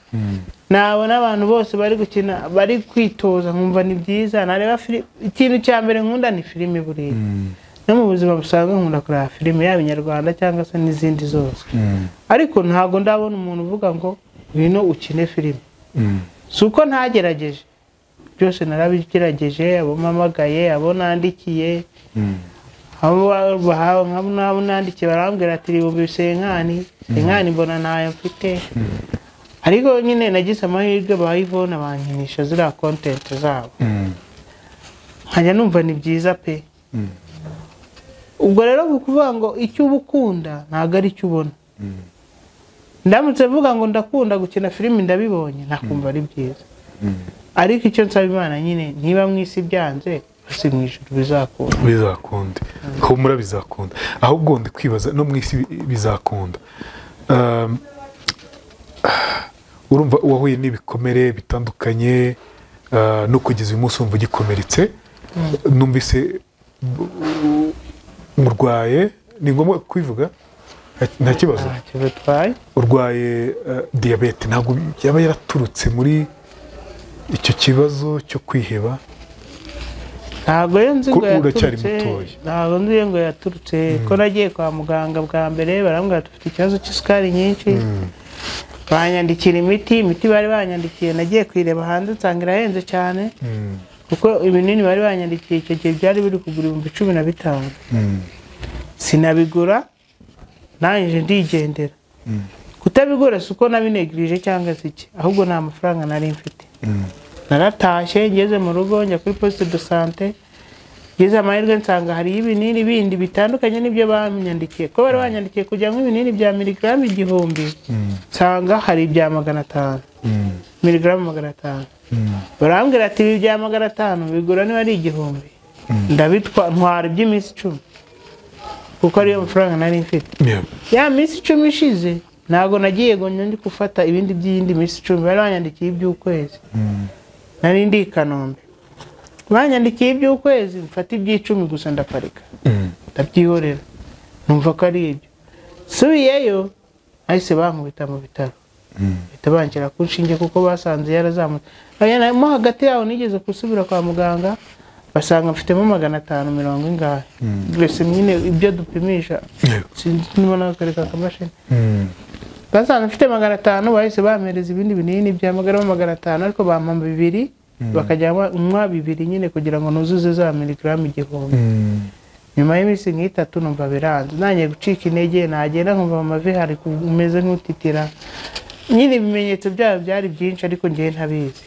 nabona abantu bose bari gukina bari kwitoza nkumva ni byiza nareba ikintu cya mbere nkunda ni filimi buriya no mu buzima busanzwe nkunda kureba filimi yaba inyarwanda cyangwa se n'izindi zose ariko ntabwo ndabona umuntu uvuga ngo ngwino ukine filimi si uko ntagerageje byose narabigerageje abo mpamagaye abo nandikiye abo nandikiye barambwira ati ibihumbi bisenkani mbona ntayo mfite ariko nyine nagize amahirwe bayivona bankinisha ziriya kontenti zabo nkajya numva ni byiza pe ubwo rero kuvuga ngo icyo uba ukunda ntabwo ari icyo ubona ndamutse mvuga ngo ndakunda gukina filimi ndabibonye nakumva ari byiza ariko icyo nsaba Imana nyine niba mu isi byanze basi mu ijuru bizakunda humura bizakunda ahubwo ndi kwibaza no mu isi bizakunda urumva wahuye n'ibikomere bitandukanye no kugeza uyu munsi wumva ugikomeretse numvise urwaye ni ngombwa kwivuga nta kibazo urwaye diyabete ntabwo yaba yaraturutse muri icyo kibazo cyo kwiheba ntabwo nzi ngo yaturutse ko nagiye kwa muganga bwa mbere barambwira dufite ikibazo cy'isukari nyinshi banyandikira imiti bari banyandikiye nagiye kwireba hanze nsanga irahenze cyane kuko ibinini bari banyandikiye icyo gihe byari biri kugura 15,000 sinabigura nanjye ndigendera kutabigura si uko nabinegirije cyangwa se iki ahubwo nta mafaranga nari mfite naratashye ngeze mu rugo njya kuri poste de santé ngeze amahirwe nsanga hari ibinini bindi bitandukanye n'ibyo banyandikiye ko bari banyandikiye kujya nk'ibinini bya miligramu 1000 nsanga hari ibya 500 miligramu 500 barambwira ati ibi bya 500 bigura niba ari 1000 ndabitwa ntwara iby'iminsi 10 kuko ariyo mafaranga nari mfite ya minsi 10 ishize ntago nagiye ngo ndi gufata ibindi by'indi minsi 10 bari banyandikiye iby'ukwezi nari ndi Kanombe banyandikiye iby'ukwezi mfata iby'10 gusa ndaparika ndabyihorera numva ko ari ibyo subiyeyo ahise bankubita mu bitaro bitabankira ku nshinge kuko basanze yarazamutse mo hagati yaho nigeze kusubira kwa muganga basanga mfitemo 550 ingahe mbese nyine ibyo dupimisha sinibona akareka kamashini basanze mfite 500 bahise bamereza ibindi binini bya 500 ariko bampamba 2 bakajya umwa 2 nyine kugira ngo nuzuze za miligramu 1000 nyuma y'iminsi nk'itatu numva biranze nanye gucika intege nagenda nkumva amavi hari kumeze nk'utitira nyine ibimenyetso byabo byari byinshi ariko ngiye ntabizi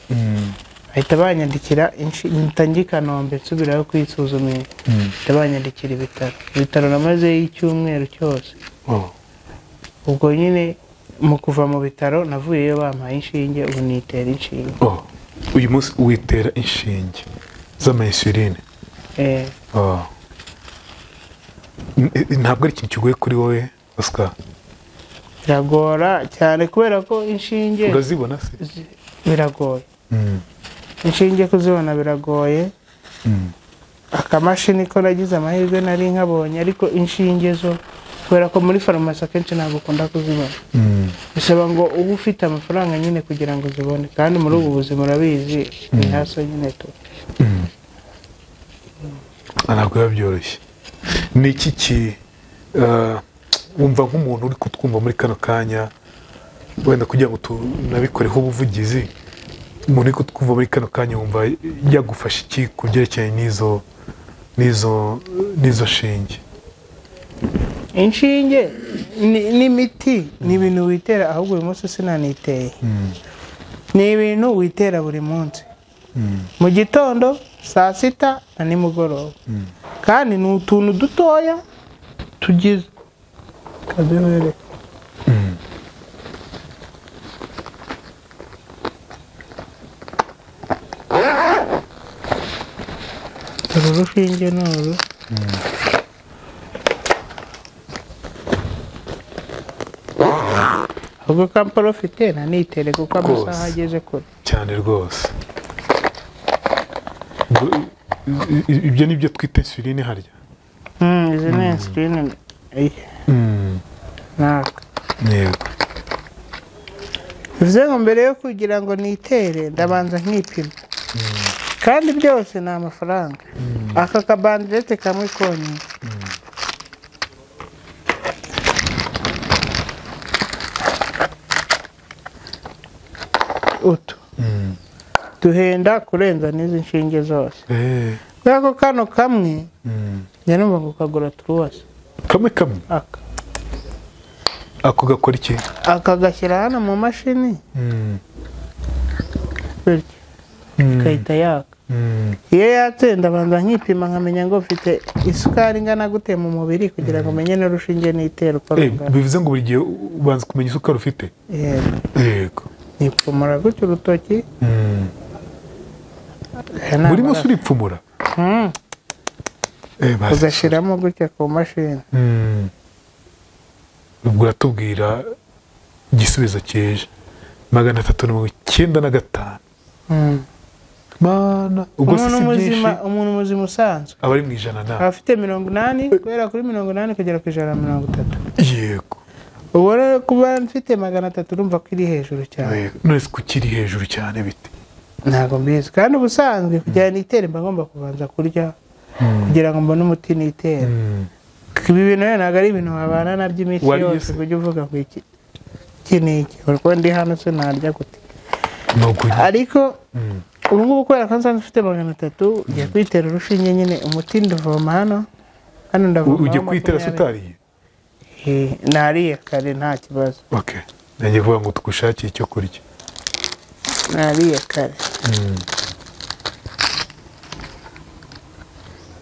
ahita banyandikira intangi Kanombe nsubirayo kwisuzumisha banyandikira ibitaro namaze icyumweru cyose ubwo nyine mu kuva mu bitaro navuyeyo bampaye inshinge ubu nitera inshinge uyu munsi witera inshinge z'amayinsuline ntabwo ari ikintu kigoye kuri wowe Oscar biragora cyane kubera ko inshinge urazibona se biragoye inshinge kuzibona biragoye akamashini ko nagize amahirwe nari nkabonye ariko inshinge zo kubera ko muri farumasi akenshi ntabwo ukunda kuzibona bisaba ngo ube ufite amafaranga nyine kugira ngo uzibone kandi muri ubu buzima urabizi ni hasi nyine tu ntabwo biba byoroshye ni iki wumva nk'umuntu uri kutwumva muri kano kanya wenda kugira ngo tunabikoreho ubuvugizi umuntu uri kutwumva muri kano kanya wumva yagufasha iki ku byerekeranye n'izo shinge inshinge n'imiti ni ibintu witera ahubwo uyu munsi sinaniteye ni ibintu witera buri munsi mu gitondo saa sita na nimugoroba kandi ni utuntu dutoya tugize kaduhere uru rushinge n'uru ubwo kampala ufite nanitere kuko amasaha ageze kure cyane rwose ibyo ni byo twita insuline harya izi ni insuline naka yego bivuze ngo mbere yo kugira ngo nitere ndabanza nkipima kandi byose ni amafaranga aka kabandirete kamwe konyine utu duhenda kurenza n'izi nshinge zose kubera kano kamwe nyanumva ngo kagura turuwasi kamwe ako gakora iki akagashyira hano mu mashini bityo kayita yaka iyo yatse ndabanza nkipima nkamenya ngo mfite isukari ingana gute mu mubiri kugira ngo menye n'urushinge n'itera uko rungana bivuze ngo buri gihe ubanza kumenya isukari ufite yego nipfumura gutyo urutoki buri munsi uripfumura ugashyiramo gutya ku mashini ubwo uratubwira igisubizo cyeje 395 mana ubwo si byinshi umuntu muzima usanzwe abari mu ijana na afite 80 kubera kuri 80 kugera ku 130 yego ubona kuba mfite 300 urumva ko iri hejuru cyane none ko kiri hejuru cyane bite ntago mbizi kandi ubusanzwe kugira nitere mba ngomba kubanza kurya kugira ngo mbone umuti nitere ibi bintu ntabwo ari ibintu wabana nabyo iminsi yose kujya uvuga ngo iki niki kuko ndi hano se narya gute ariko ubu ngubu kubera ko nsanzwe ufite 300 ugiye kwitera urushinge nyine umuti nduvoma hano ndavoma ugiye kwitera sutariye nariye kare nta kibazo okay nanjye vuga ngo tugushakiye icyo kurya nariye kare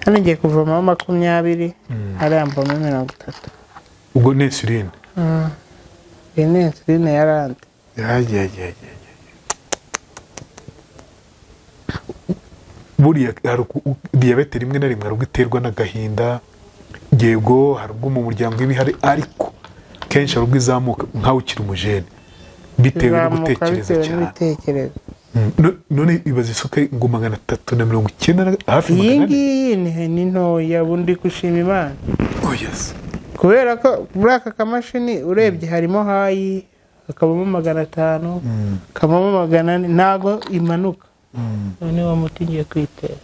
hano ngiye kuvoma 20 hariya mvoma 30 ubwo ni insuline iyi ni insuline yarande buriya diyabete rimwe na rimwe hari iterwa n'agahinda yego hari ubwo mu muryango ibihari ariko kenshi hari ubwo izamuka nkaho ukiri umujene bitewe no gutekereza cyane none ibaze isukari ngo 390 hafi iyi ngiyi ni ntoya bundi gushima Imana yes kubera ko muri aka kamashini urebye harimo hayi hakabamo 500 kabamo 400 ntago imanuka none wa muti ngiye kwitera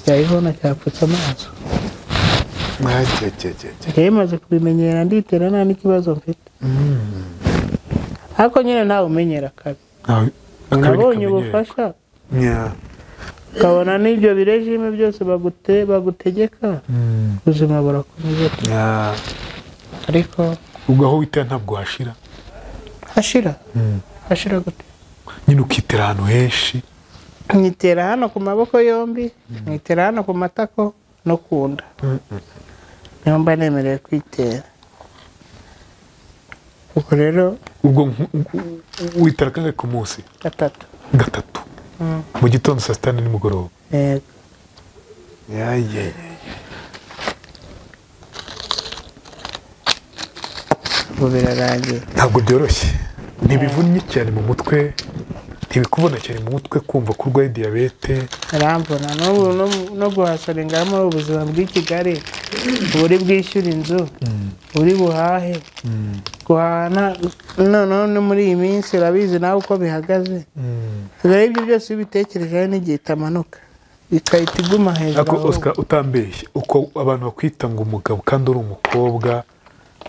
cyayibona cyapfutse amaso maze kubimenyera nditera nta n'ikibazo mfite ariko nyine nawe umenyera kabi nabonye ubufasha ukabona n'ibyo birejime byose bagutegeka ubuzima burakomeza ariko ubwo aho witera ntabwo hashira hashira gute nyine ukitera ahantu henshi nkitera hano ku maboko yombi nkitera hano ku matako no ku nda niyo mba nemerewe kwitera ubwo rero ubwo witera kangahe ku munsi 3 mu gitondo saa 6 nimugoroba yego ubu birarangiye ntabwo byoroshye ntibivunnye cyane mu mutwe ntibikubona cyane mu mutwe kumva ko urwaye diyabete? arambona no guhasarenga muri ubuzima bw'i Kigali buri bwishyura inzu buri buhahe guhana none muri iyi minsi urabizi nawe uko bihagaze rero ibyo byose bitekereje n'igihe itamanuka ikahita iguma hejuru. Ako Oscar utambeshye uko abantu bakwita ngo umugabo kandi uri umukobwa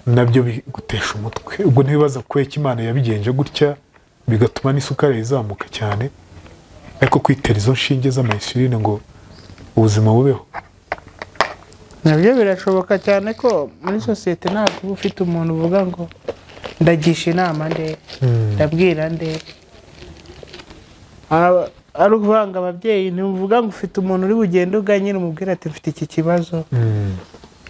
nabyo bigutesha umutwe. Ubwo ntibibaza ko Imana yabigenje gutya bigatuma n'isukari izamuka cyane, ariko kwitera izo nshinge z'amayinsuline ngo ubuzima bubeho nabyo birashoboka cyane ko muri sosiyete ntabwo uba ufite umuntu uvuga ngo ndagisha inama nde ndabwira nde. ari ukuvanga ababyeyi ntibuvuga ngo ufite umuntu uri bugende uganyira umubwira ati mfite iki kibazo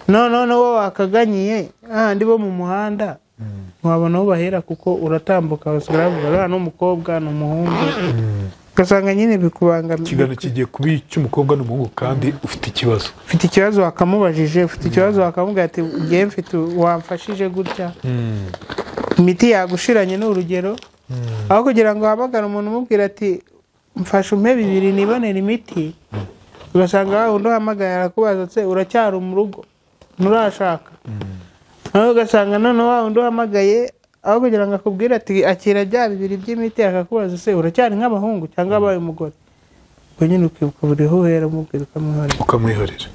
none wowe wakaganyiye ahandi bo mu muhanda ntiwabona aho bahera kuko uratambuka baravuga n'umukobwa n'umuhungu ugasanga nyine bikubangamiye. ikiganiro kigiye kuba icy'umukobwa n'umuhungu kandi ufite ikibazo wakamubajije, ufite ikibazo wakamubwira ati ngiye mfite wamfashije gutya imiti yagushiranye n'urugero aho kugira ngo uhamagare umuntu umubwira ati mfashe umpe 2 nibonera imiti, ugasanga undi uhamagaye arakubaza ati uracyari mu rugo nturashaka, nawe ugasanga none wa undi uhamagaye aho kugira ngo akubwire ati akira bya 2 by'imiti akakubaza ese uracyari nk'abahungu cyangwa abaye umugore, ubwo nyine ukibuka buri uhera umubwira ukamwihorera.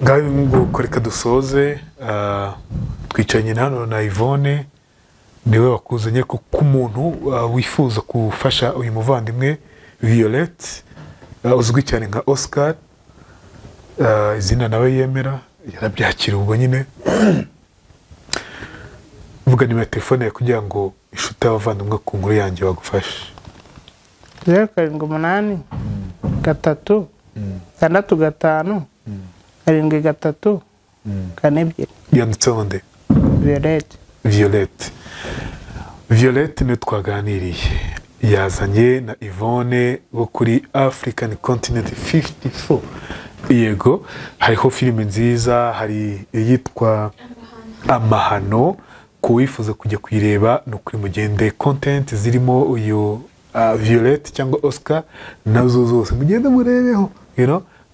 Ngaho nguko reka dusoze. Twicanye hano na Yvonne, niwe wakuzanye ko umuntu wifuza gufasha uyu muvandimwe Violette uzwi cyane nka Oscar, izina nawe yemera yarabyakira. Ubwo nyine vuga nimero ya telefone yawe kugira ngo inshuti y'abavandimwe ku nkuru yanjye bagufashe. 078 3 6 5 7 yanditseho nde? Violette niwe twaganiriye, yazanye na Yvonne wo kuri African Continent 54. Yego, hariho filime nziza, hari iyitwa Amahano, ku wifuza kujya kuyireba no kuri Mugende content zirimo uyu Violette cyangwa Oscar, nazo zose mugende murebeho,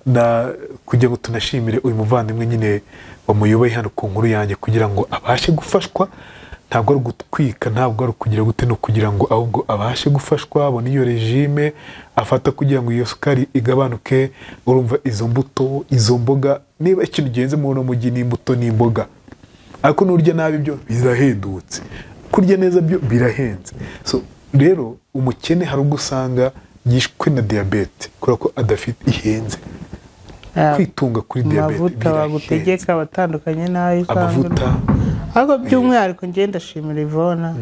na kugira ngo tunashimire uyu muvandimwe nyine wamuyoboye hano ku nkuru yanjye kugira ngo abashe gufashwa. Ntabwo ari gutwika, ntabwo ari kugira gute, no kugira ngo ahubwo abashe gufashwa abone iyo regime afata kugira ngo iyo sukari igabanuke. Urumva izo mbuto izo mboga, niba ikintu genze mu mujyi n'imbuto n'imboga, ariko nurya nabi byo birahendutse, kurya neza byo birahenze. So rero umukene hari ubwo usanga yishwe na diabete kubera ko adafite ihenze. Kwitunga kuri diabete amavuta bagutegeka abatandukanye nayo amavuta. Ariko by'umwihariko ngenda ndashimira Yvonne.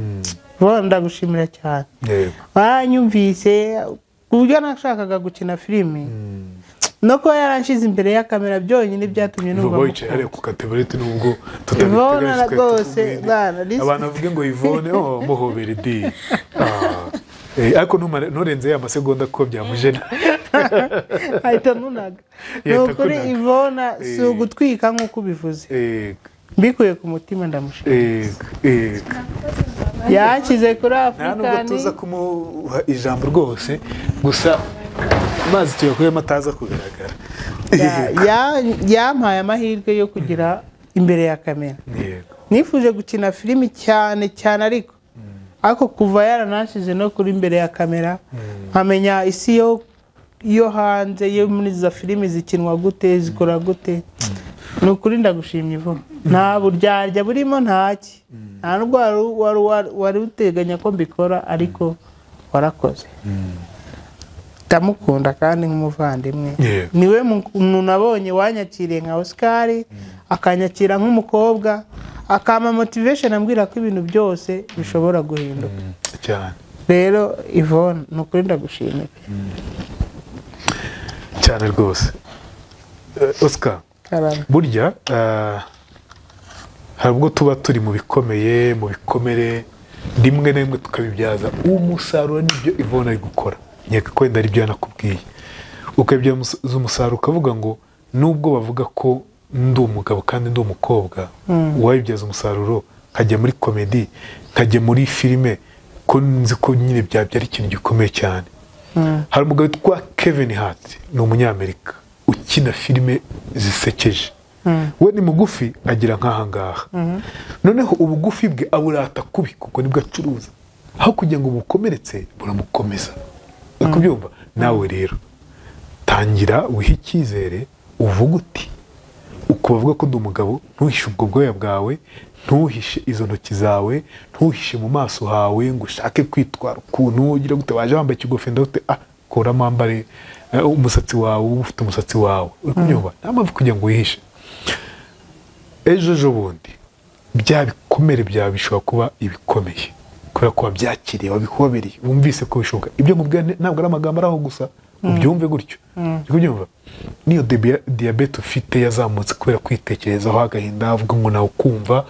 Yvonne ndagushimira cyane. Banyumvise kubyo nashakaga gukina filime. No ko yaranshize imbere ya kamera byonyine byatumye numva. Vuba ari ku kateborete nubwo tutabiteganya rwose bana. Abantu bavuga ngo Yvonne muhobere di. Ariko nturenze ya masegonda ko byamujena. Ahita nunaga. Nukuri Yvonne si ugutwika nk'uko ubivuze. Mbikuye ku mutima ndamushimira. Yakize kuri Afrika. Nubwo tuza kumuha ijambo rwose, gusa mazi tuyakuye mataza kugaragara. Yampaye amahirwe yo kugira imbere ya kamera. Nifuje gukina filimi cyane ariko kuva yaranashize no kuri imbere ya kamera nkamenya isi yo hanze yo muri za filimi zikinwa gute zikora gute. Nukuri ndagushimye vuba. Nta buryarya burimo ntaki. Nta nubwo wari uteganya ko mbikora ariko warakoze. Ndamukunda kandi nk'umuvandimwe. Niwe muntu nabonye wanyakiriye nka Oscar, akanyakira nk'umukobwa, akama motivation ambwira ko ibintu byose bishobora guhinduka cyane. Rero Yvonne nukuri ndagushimye cyane rwose. Oscar, burya hari ubwo tuba turi mu bikomeye mu bikomere rimwe na rimwe tukabibyaza umusaruro n'ibyo Yvonne ari gukora. Nyeka ko wenda ari byo yanakubwiye ukabyaza umusaruro ukavuga ngo nubwo bavuga ko ndi umugabo kandi ndi umukobwa, wabibyaza umusaruro nkajya muri komedi nkajya muri filime ko nzi ko nyine byabyara ikintu gikomeye cyane. Hari umugabo witwa Kevin Hart, ni umunyamerika ukina filime zisekeje. We ni mugufi agira nk'ahangaha. Noneho ubugufi bwe aburata kubi kuko nibwo acuruza, aho kugira ngo bukomeretse buramukomeza. Ukubyumva nawe rero tangira wiha icyizere, uvuga uti ukubavuga ko ndi umugabo, ntuhishe ubwo bwoya bwawe, ntuhishe izo ntoki zawe, ntuhishe mu maso hawe ngo ushake kwitwara ukuntu ugira gute waje wambaye ikigufi ndagute kuramo ambare umusatsi wawe, ufite umusatsi wawe. Uri kubyumva nta mpamvu kugira ngo wihishe. Ejo bundi bya bikomere byawe bishobora kuba ibikomeye kubera ko wabyakiriye, wabihobereye, wumvise ko bishoboka. Ibyo mubwira ntabwo ari amagambo araho gusa, ubyumve gutyo. Uri kubyumva niyo diyabete ufite yazamutse kubera kwitekerezaho agahinda, avuga ngo nawe ukumva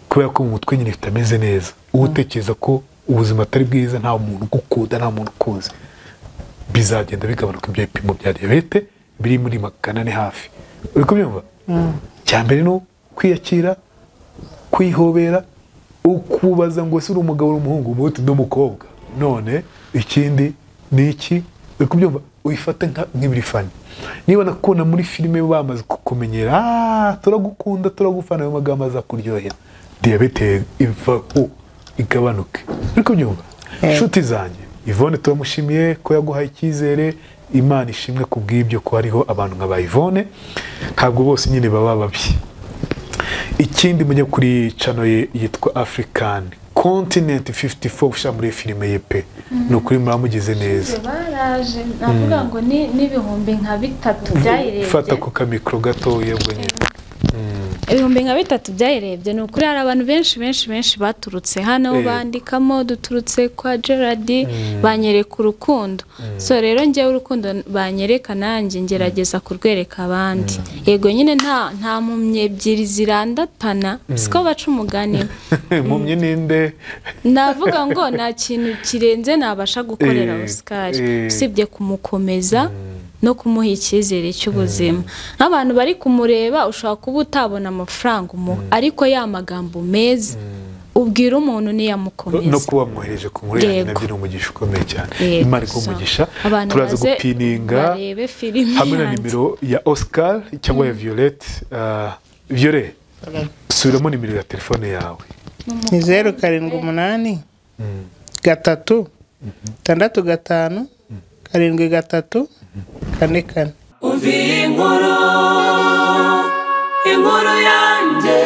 kubera ko mu mutwe nyine bitameze neza, utekereza ko ubuzima atari bwiza, nta muntu ugukunda, nta muntu ukuzi, bizagenda bigabanuka. Ibyo bipimo bya diyabete biri muri 400 hafi. Uri kubyumva cyambere no kwiyakira, kwihobera, ukubaza ngo ese uri umugabo uri umuhungu, umuti n'umukobwa. None ikindi ni iki? Uri kubyumva uyifate nk'ibirifani. Niba nakubona muri filime bamaze kukumenyera, turagukunda turagufana, ayo magambo aza kuryohera, diyabete ivaho igabanuke. Uri kubyumva inshuti zanjye, Yvonne turamushimiye ko yaguhaye icyizere. Imana ishimwe kubw'ibyo ko hariho abantu nka ba Yvonne, ntabwo bose nyine baba babi. Ikindi mujye kuri channel ye yitwa African Continent 54 usha muri filime ye pe, no kuri muramugize neza. Baraje navuga ngo ni ibihumbi nka 3 byayirebye. Fata ku kamikro gato yebwe nyine. Ibihumbi nka 3 byayirebye. Ni ukuri hari abantu benshi baturutse hano bandikamo, duturutse kwa Gerard, banyereka urukundo. So rero njye urukundo banyereka nanjye ngerageza kurwereka abandi. Yego nyine nta mumye ebyiri zirandatana, siko baca umugani. Mumye ninde? Navuga ngo nta kintu kirenze nabasha gukorera Oscar usibye kumukomeza no kumuha icyizere cy'ubuzima. Nk'abantu bari kumureba ushobora kuba utabona amafaranga ariko ya magambo meza ubwira umuntu niyamukomeza no kuba mwohereje ku nkuru yanjye nabyo umugisha ukomeye cyane. Imana ikumugisha. Turaza gupininga hamwe na nimero ya Oscar cyangwa ya Violette. Violette subiramo nimero ya telefone yawe. Ni 078 3 6 5 7 3 4 inkuru yanjye.